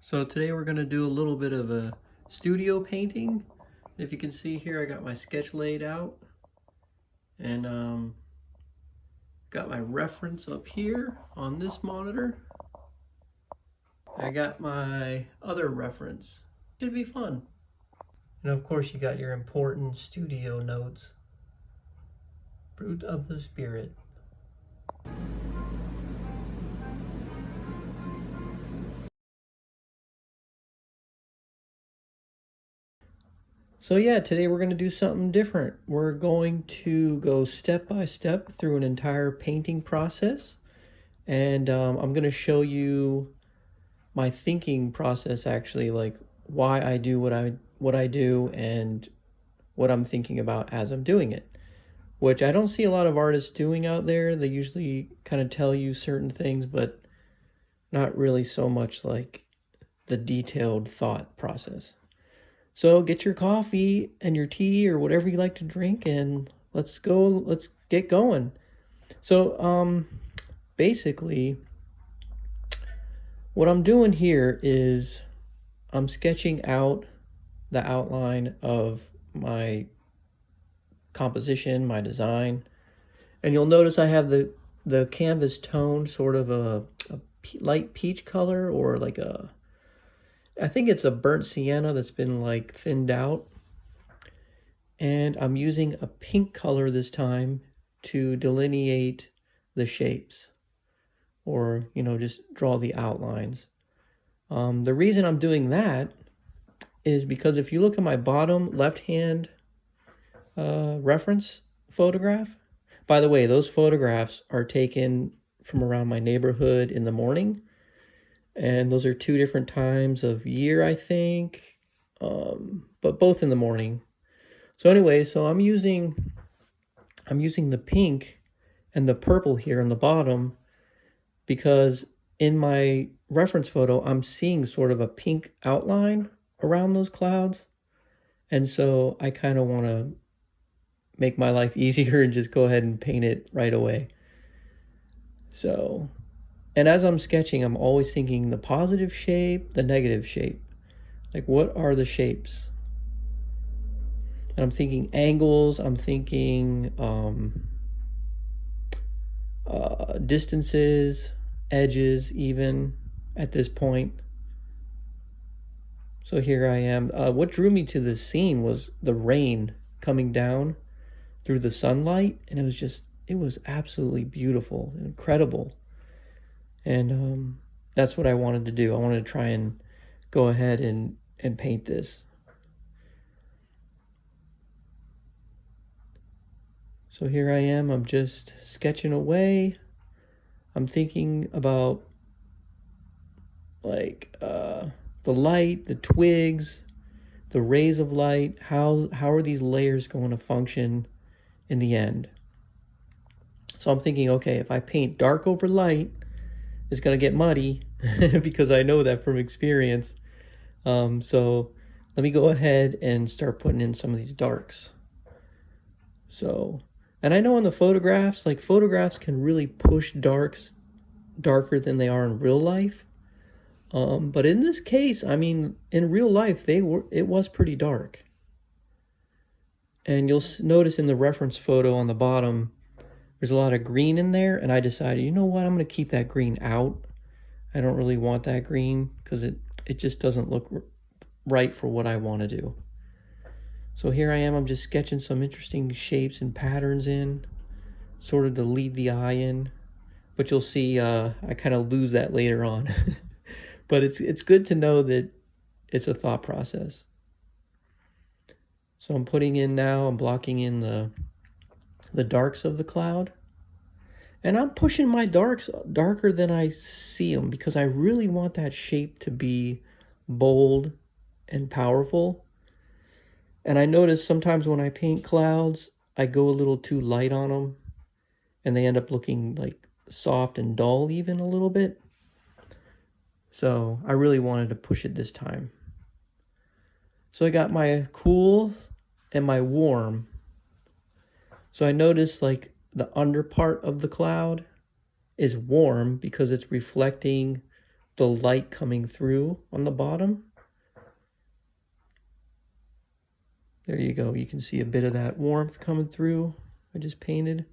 So today we're going to do a little bit of a studio painting. If you can see here, I got my sketch laid out and got my reference up here on this monitor. I got my other reference. Should be fun. And of course you got your important studio notes. Fruit of the Spirit. So yeah, today we're going to do something different. We're going to go step by step through an entire painting process. And I'm going to show you my thinking process, actually, like why I do what I do and what I'm thinking about as I'm doing it, which I don't see a lot of artists doing out there. They usually kind of tell you certain things, but not really so much like the detailed thought process. So get your coffee and your tea or whatever you like to drink, and let's get going. So basically what I'm doing here is I'm sketching out the outline of my composition, my design. And you'll notice I have the canvas tone sort of a light peach color, or like I think it's a burnt sienna that's been like thinned out. And I'm using a pink color this time to delineate the shapes, or, you know, just draw the outlines. The reason I'm doing that is because if you look at my bottom left-hand reference photograph, by the way, those photographs are taken from around my neighborhood in the morning, and those are two different times of year, I think, but both in the morning. So anyway, so I'm using the pink and the purple here on the bottom because in my reference photo, I'm seeing sort of a pink outline around those clouds. And so I kind of want to make my life easier and just go ahead and paint it right away. So, and as I'm sketching, I'm always thinking the positive shape, the negative shape. Like, what are the shapes? And I'm thinking angles, I'm thinking distances, edges even at this point. So here I am. What drew me to this scene was the rain coming down through the sunlight, and it was absolutely beautiful, incredible. And that's what I wanted to do. I wanted to try and go ahead and paint this. So here I am, I'm just sketching away. I'm thinking about like the light, the twigs, the rays of light. How are these layers going to function in the end? So I'm thinking, okay, if I paint dark over light, it's going to get muddy because I know that from experience. So let me go ahead and start putting in some of these darks. So, and I know in the photographs, like photographs can really push darks darker than they are in real life. But in this case, I mean, in real life, it was pretty dark. And you'll notice in the reference photo on the bottom, there's a lot of green in there, and I decided, you know what, I'm going to keep that green out. I don't really want that green because it just doesn't look right for what I want to do. So here I am, I'm just sketching some interesting shapes and patterns in, sort of to lead the eye in. But you'll see I kind of lose that later on. But it's good to know that it's a thought process. So I'm putting in now, I'm blocking in the darks of the cloud. And I'm pushing my darks darker than I see them because I really want that shape to be bold and powerful. And I notice sometimes when I paint clouds, I go a little too light on them, and they end up looking like soft and dull even a little bit. So I really wanted to push it this time. So I got my cool and my warm. So I noticed like the under part of the cloud is warm because it's reflecting the light coming through on the bottom. There you go. You can see a bit of that warmth coming through. I just painted.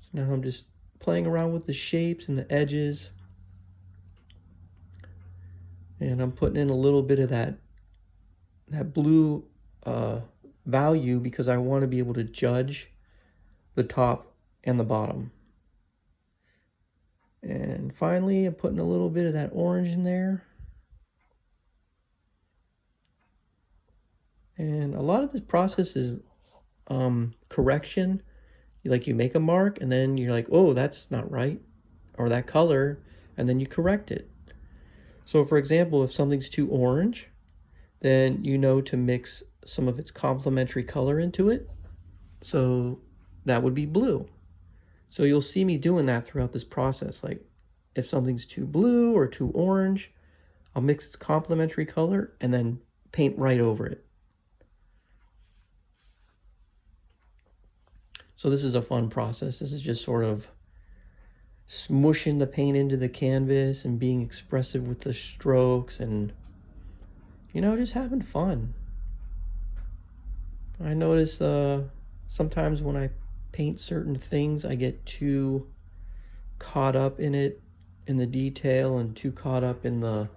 So now I'm just playing around with the shapes and the edges. And I'm putting in a little bit of that blue value because I want to be able to judge the top and the bottom. And finally, I'm putting a little bit of that orange in there. And a lot of this process is correction. Like you make a mark and then you're like, oh, that's not right, or that color, and then you correct it. So for example, if something's too orange, then you know to mix some of its complementary color into it. So that would be blue. So you'll see me doing that throughout this process. Like if something's too blue or too orange, I'll mix its complementary color and then paint right over it. So this is a fun process. This is just sort of smushing the paint into the canvas and being expressive with the strokes and, you know, just having fun. I notice sometimes when I paint certain things, I get too caught up in it, in the detail, and too caught up in the,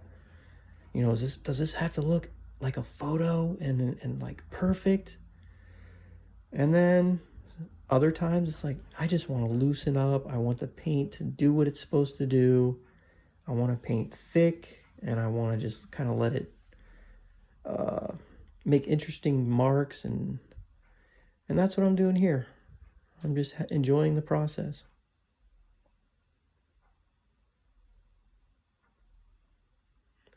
you know, does this have to look like a photo and like perfect? And then other times it's like, I just want to loosen up. I want the paint to do what it's supposed to do. I want to paint thick and I want to just kind of let it make interesting marks, and that's what I'm doing here. I'm just enjoying the process.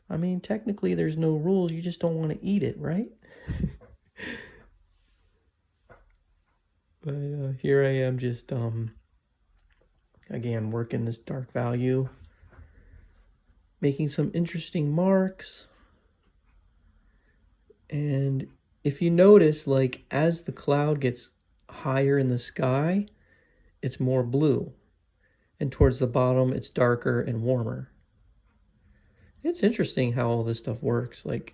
I mean, technically there's no rules. You just don't want to eat it, right? But here I am just, again, working this dark value, making some interesting marks. And if you notice, like, as the cloud gets higher in the sky, it's more blue. And towards the bottom, it's darker and warmer. It's interesting how all this stuff works. Like,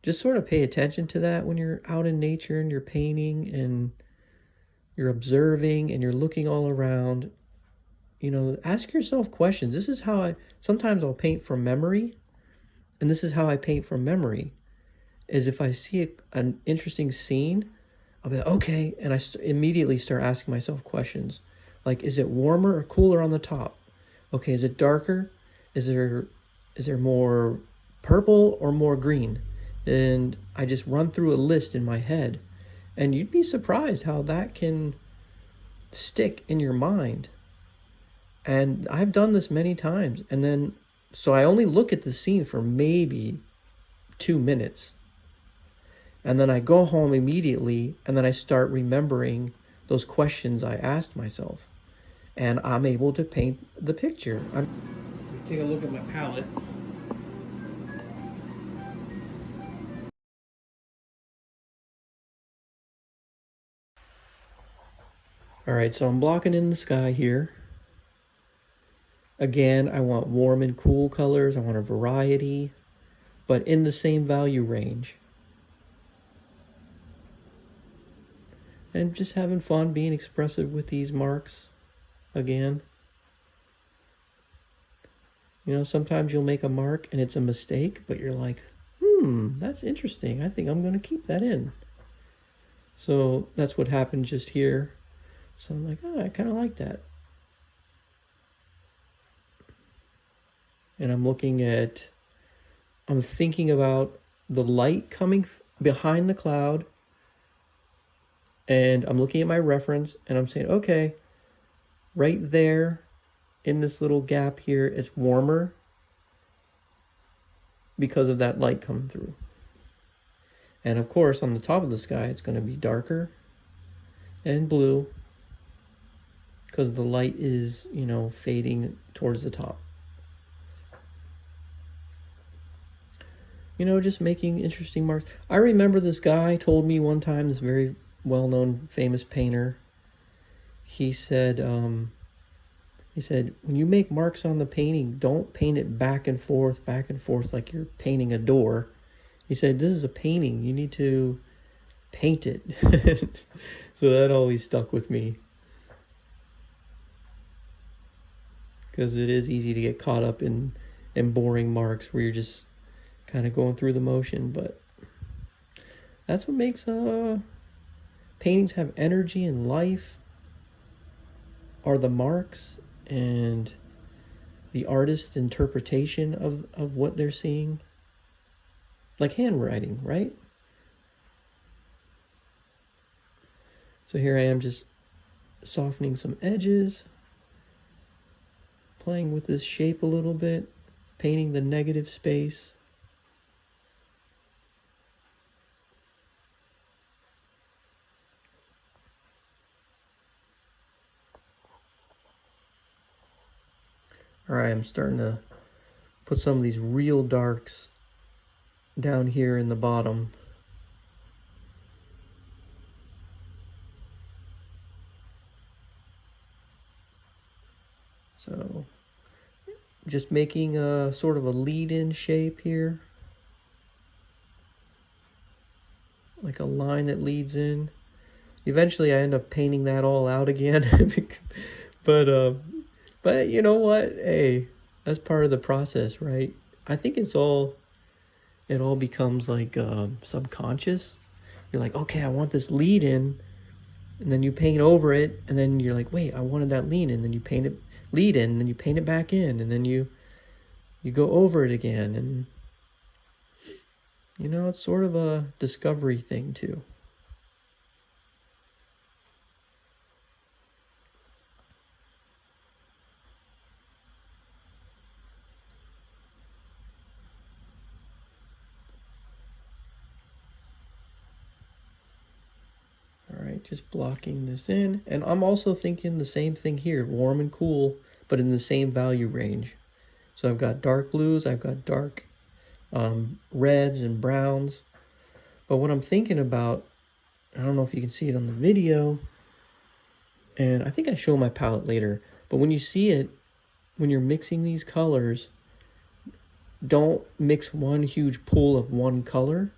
just sort of pay attention to that when you're out in nature and you're painting and you're observing and you're looking all around. You know, ask yourself questions. This is how sometimes I'll paint from memory, and this is how I paint from memory, is if I see an interesting scene, I'll be like, okay, and I immediately start asking myself questions. Like, is it warmer or cooler on the top? Okay, is it darker? Is there more purple or more green? And I just run through a list in my head. And you'd be surprised how that can stick in your mind. And I've done this many times. And then, so I only look at the scene for maybe 2 minutes. And then I go home immediately, and then I start remembering those questions I asked myself. And I'm able to paint the picture. Take a look at my palette. All right, so I'm blocking in the sky here. Again, I want warm and cool colors. I want a variety, but in the same value range. And just having fun being expressive with these marks again. You know, sometimes you'll make a mark and it's a mistake, but you're like, that's interesting. I think I'm going to keep that in. So that's what happened just here. So I'm like, oh, I kind of like that. And I'm thinking about the light coming behind the cloud. And I'm looking at my reference and I'm saying, okay, right there in this little gap here, it's warmer because of that light coming through. And of course, on the top of the sky, it's going to be darker and blue because the light is, you know, fading towards the top. You know, just making interesting marks. I remember this guy told me one time, this very well-known famous painter. He said, when you make marks on the painting, don't paint it back and forth like you're painting a door. He said, this is a painting. You need to paint it. So that always stuck with me. Because it is easy to get caught up in boring marks where you're just kind of going through the motion. But that's what makes paintings have energy and life, are the marks and the artist's interpretation of what they're seeing. Like handwriting, right? So here I am just softening some edges, playing with this shape a little bit, painting the negative space. All right, I'm starting to put some of these real darks down here in the bottom. So just making a sort of a lead-in shape here. Like a line that leads in. Eventually I end up painting that all out again. But you know what? Hey, that's part of the process, right? I think it all becomes like subconscious. You're like, okay, I want this lead in, and then you paint over it, and then you're like, wait, I wanted that lead in, then you paint it lead in, and then you paint it back in, and then you go over it again, and you know, it's sort of a discovery thing too. All right, just blocking this in. And I'm also thinking the same thing here, warm and cool, but in the same value range. So I've got dark blues, I've got dark reds and browns. But what I'm thinking about, I don't know if you can see it on the video, and I think I show my palette later, but when you see it, when you're mixing these colors, don't mix one huge pool of one color.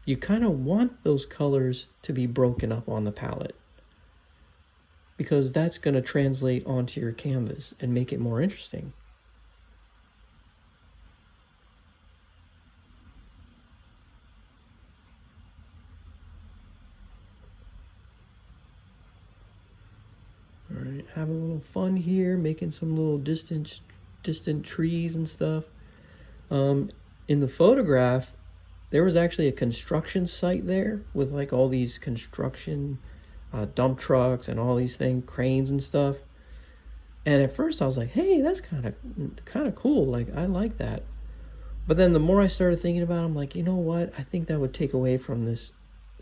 You kind of want those colors to be broken up on the palette, because that's going to translate onto your canvas and make it more interesting. All right, have a little fun here, making some little distant trees and stuff. In the photograph, there was actually a construction site there with like all these construction dump trucks and all these things, cranes and stuff. And at first I was like, hey, that's kind of cool. Like, I like that. But then the more I started thinking about it, I'm like, you know what? I think that would take away from this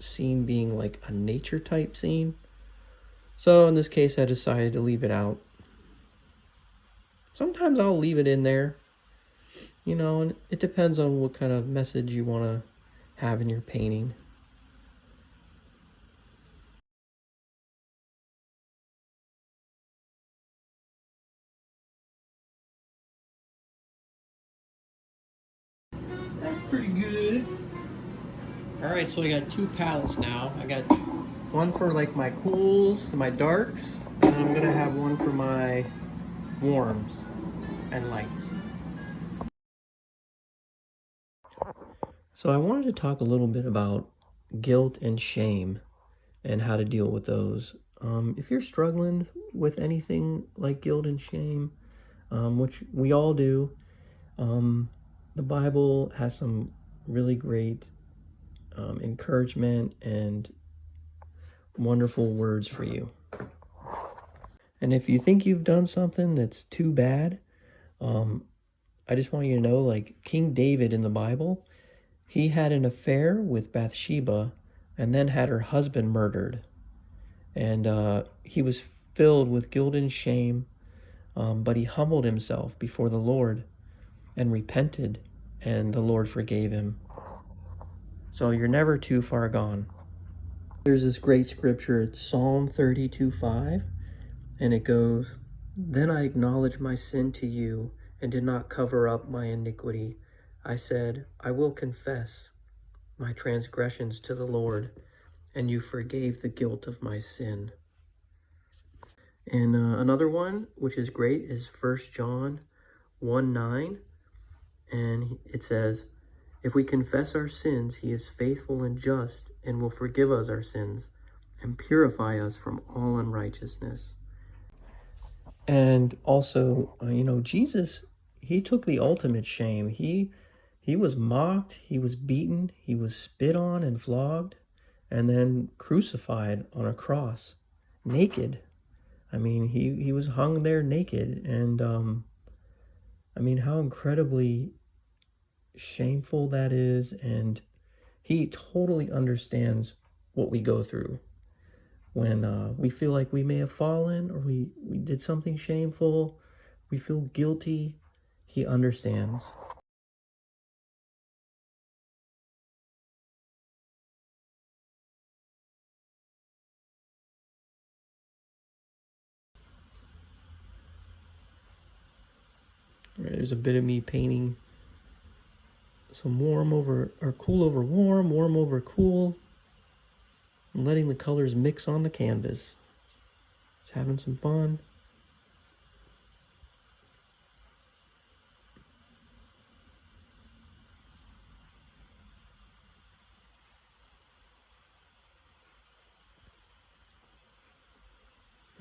scene being like a nature type scene. So in this case, I decided to leave it out. Sometimes I'll leave it in there, you know, and it depends on what kind of message you want to have in your painting. That's pretty good. All right, so I got two palettes now. I got one for like my cools, my darks, and I'm gonna have one for my warms and lights. So I wanted to talk a little bit about guilt and shame and how to deal with those. If you're struggling with anything like guilt and shame, which we all do, the Bible has some really great encouragement and wonderful words for you. And if you think you've done something that's too bad, I just want you to know, like King David in the Bible, he had an affair with Bathsheba and then had her husband murdered. And he was filled with guilt and shame, but he humbled himself before the Lord and repented, and the Lord forgave him. So you're never too far gone. There's this great scripture, it's Psalm 32:5, and it goes, "Then I acknowledged my sin to you and did not cover up my iniquity. I said, I will confess my transgressions to the Lord, and you forgave the guilt of my sin." And another one, which is great, is 1 John 1:9, and it says, "If we confess our sins, he is faithful and just and will forgive us our sins and purify us from all unrighteousness." And also, Jesus, he took the ultimate shame. He was mocked, he was beaten, he was spit on and flogged, and then crucified on a cross, naked. I mean, he was hung there naked, and I mean, how incredibly shameful that is, and he totally understands what we go through when we feel like we may have fallen or we did something shameful, we feel guilty. He understands. There's a bit of me painting some warm over, or cool over warm, warm over cool, and letting the colors mix on the canvas. Just having some fun.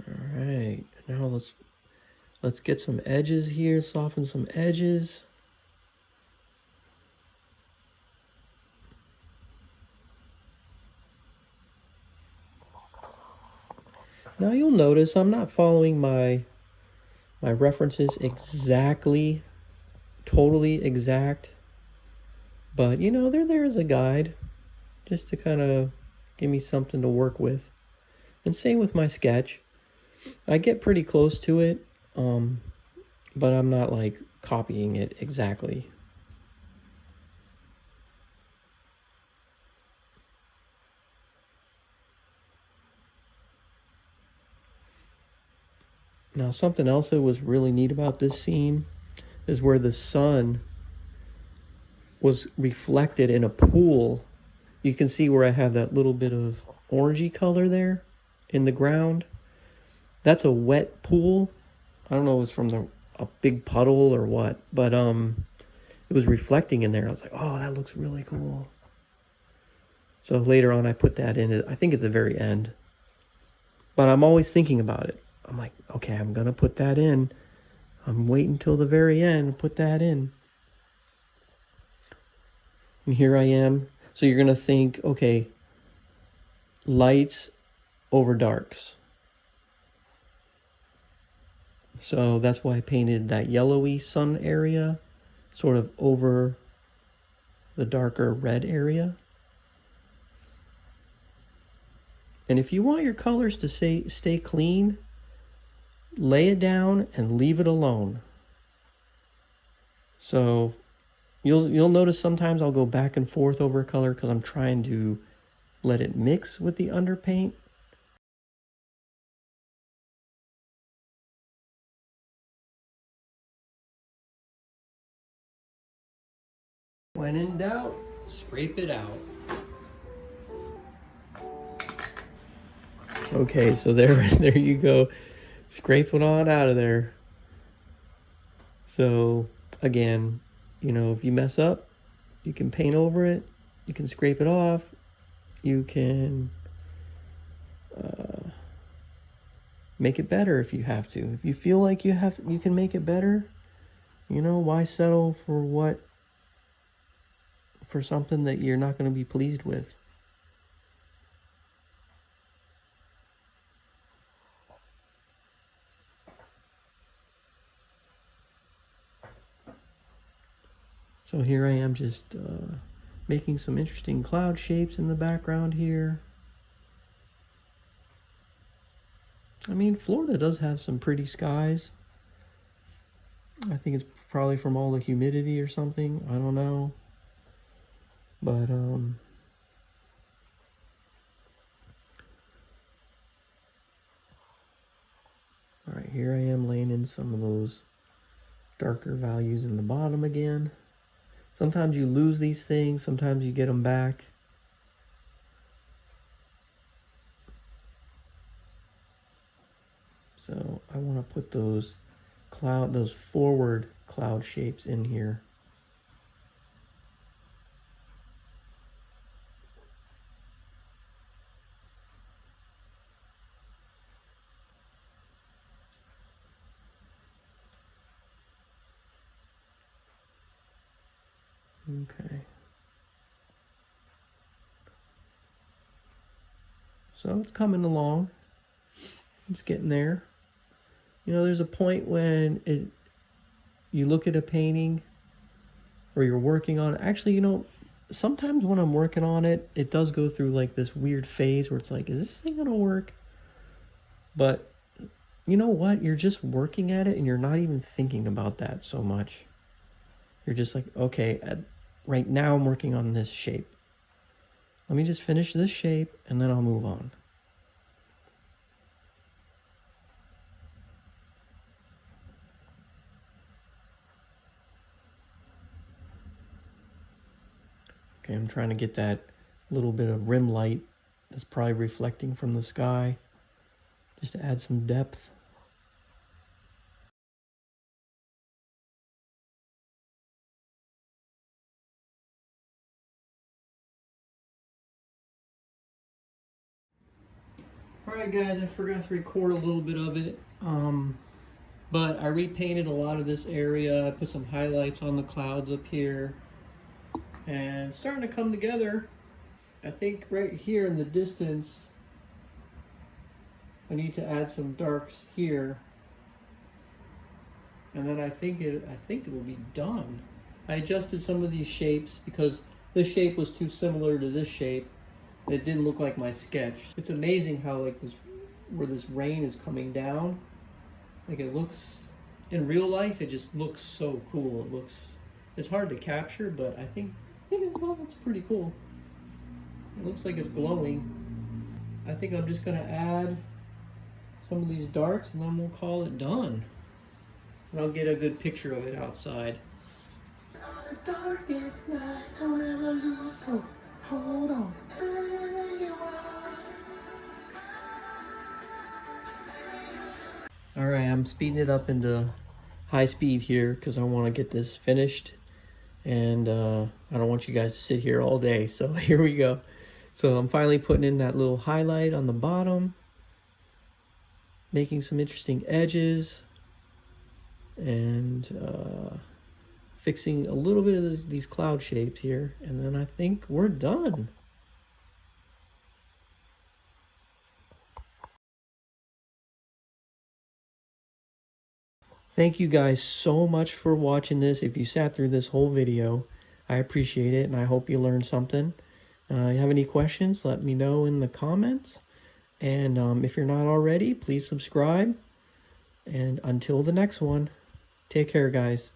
All right, now let's get some edges here, soften some edges. Now you'll notice I'm not following my references exactly, totally exact, but they're there as a guide, just to kind of give me something to work with. And same with my sketch. I get pretty close to it, but I'm not like copying it exactly. Now, something else that was really neat about this scene is where the sun was reflected in a pool. You can see where I have that little bit of orangey color there in the ground. That's a wet pool. I don't know if it was from a big puddle or what, but it was reflecting in there. I was like, oh, that looks really cool. So later on, I put that in, I think at the very end. But I'm always thinking about it. I'm like, okay, I'm going to put that in. I'm waiting till the very end to put that in. And here I am. So you're going to think, okay, lights over darks. So that's why I painted that yellowy sun area sort of over the darker red area. And if you want your colors to stay clean, lay it down and leave it alone. So you'll notice sometimes I'll go back and forth over a color because I'm trying to let it mix with the underpaint. When in doubt, scrape it out. Okay, so there you go. Scrape it on out of there. So again, if you mess up, you can paint over it, you can scrape it off, you can make it better if you have to. If you feel like you can make it better, why settle for something that you're not going to be pleased with? So here I am just making some interesting cloud shapes in the background here. I mean, Florida does have some pretty skies. I think it's probably from all the humidity or something. I don't know. But here I am laying in some of those darker values in the bottom again. Sometimes you lose these things, sometimes you get them back. So I want to put those forward cloud shapes in here. Okay. So it's coming along. It's getting there. You know, there's a point when you look at a painting or you're working on it. Actually, you know, sometimes when I'm working on it, it does go through like this weird phase where it's like, is this thing gonna work? But you know what? You're just working at it and you're not even thinking about that so much. You're just like, okay, right now I'm working on this shape. Let me just finish this shape and then I'll move on. Okay, I'm trying to get that little bit of rim light that's probably reflecting from the sky, just to add some depth. Alright guys, I forgot to record a little bit of it, but I repainted a lot of this area. I put some highlights on the clouds up here, and it's starting to come together. I think right here in the distance, I need to add some darks here, and then I think it will be done. I adjusted some of these shapes because this shape was too similar to this shape. It didn't look like my sketch. It's amazing how like this, where this rain is coming down, like it looks, in real life, it just looks so cool. It's hard to capture, but I think it looks pretty cool. It looks like it's glowing. I think I'm just gonna add some of these darks and then we'll call it done. And I'll get a good picture of it outside. The darkest night, however you feel, hold on. Alright, I'm speeding it up into high speed here because I want to get this finished, and I don't want you guys to sit here all day. So here we go. So I'm finally putting in that little highlight on the bottom, making some interesting edges, and fixing a little bit of these cloud shapes here, and then I think we're done. Thank you guys so much for watching this. If you sat through this whole video, I appreciate it, and I hope you learned something. You have any questions, let me know in the comments. And if you're not already, please subscribe. And until the next one, take care, guys.